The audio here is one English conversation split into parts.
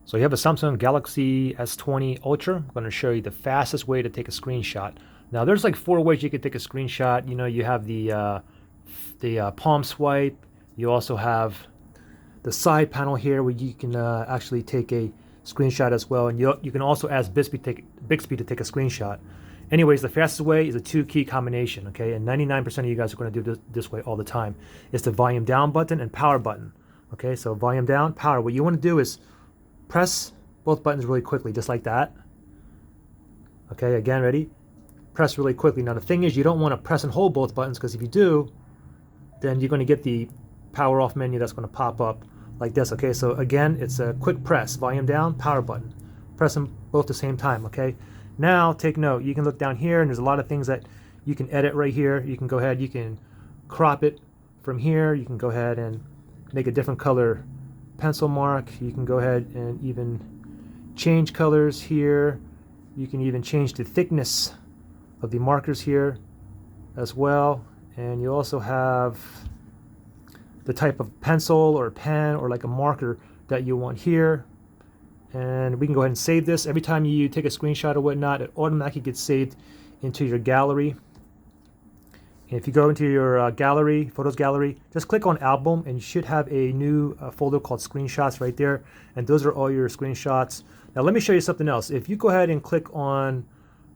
So you have a Samsung Galaxy S20 Ultra. I'm going to show you the fastest way to take a screenshot. Now there's like 4 ways you can take a screenshot. You know, you have the palm swipe. You also have the side panel here where you can actually take a screenshot as well. And you can also ask Bixby to take a screenshot. Anyways, the fastest way is a 2-key combination, okay? And 99% of you guys are going to do this way all the time. It's the volume down button and power button, okay? So volume down, power. What you want to do is press both buttons really quickly, just like that. Okay, again, ready? Press really quickly. Now the thing is, you don't want to press and hold both buttons, because if you do, then you're going to get the power off menu that's going to pop up like this, okay? So again, it's a quick press, volume down, power button. Press them both at the same time, okay? Now, take note, you can look down here, and there's a lot of things that you can edit right here. You can go ahead, you can crop it from here. You can go ahead and make a different color pencil mark. You can go ahead and even change colors here. You can even change the thickness of the markers here as well. And you also have the type of pencil or pen or like a marker that you want here. And we can go ahead and save this. Every time you take a screenshot or whatnot, it automatically gets saved into your gallery. And if you go into your gallery, photos gallery, just click on album, and you should have a new folder called screenshots right there. And those are all your screenshots. Now let me show you something else. If you go ahead and click on,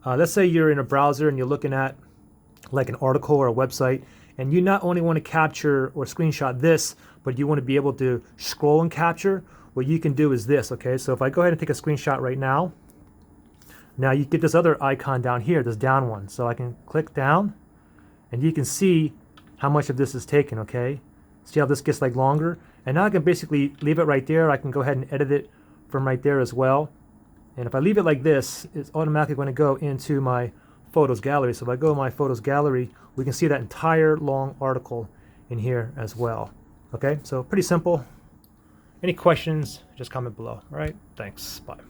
let's say you're in a browser and you're looking at like an article or a website, and you not only want to capture or screenshot this, but you want to be able to scroll and capture, what you can do is this, okay? So if I go ahead and take a screenshot right now, now you get this other icon down here, this down one. So I can click down, and you can see how much of this is taken, okay? See how this gets like longer? And now I can basically leave it right there. I can go ahead and edit it from right there as well. And if I leave it like this, it's automatically going to go into my photos gallery. So if I go to my photos gallery, we can see that entire long article in here as well. Okay, so pretty simple. Any questions, just comment below. All right, thanks, bye.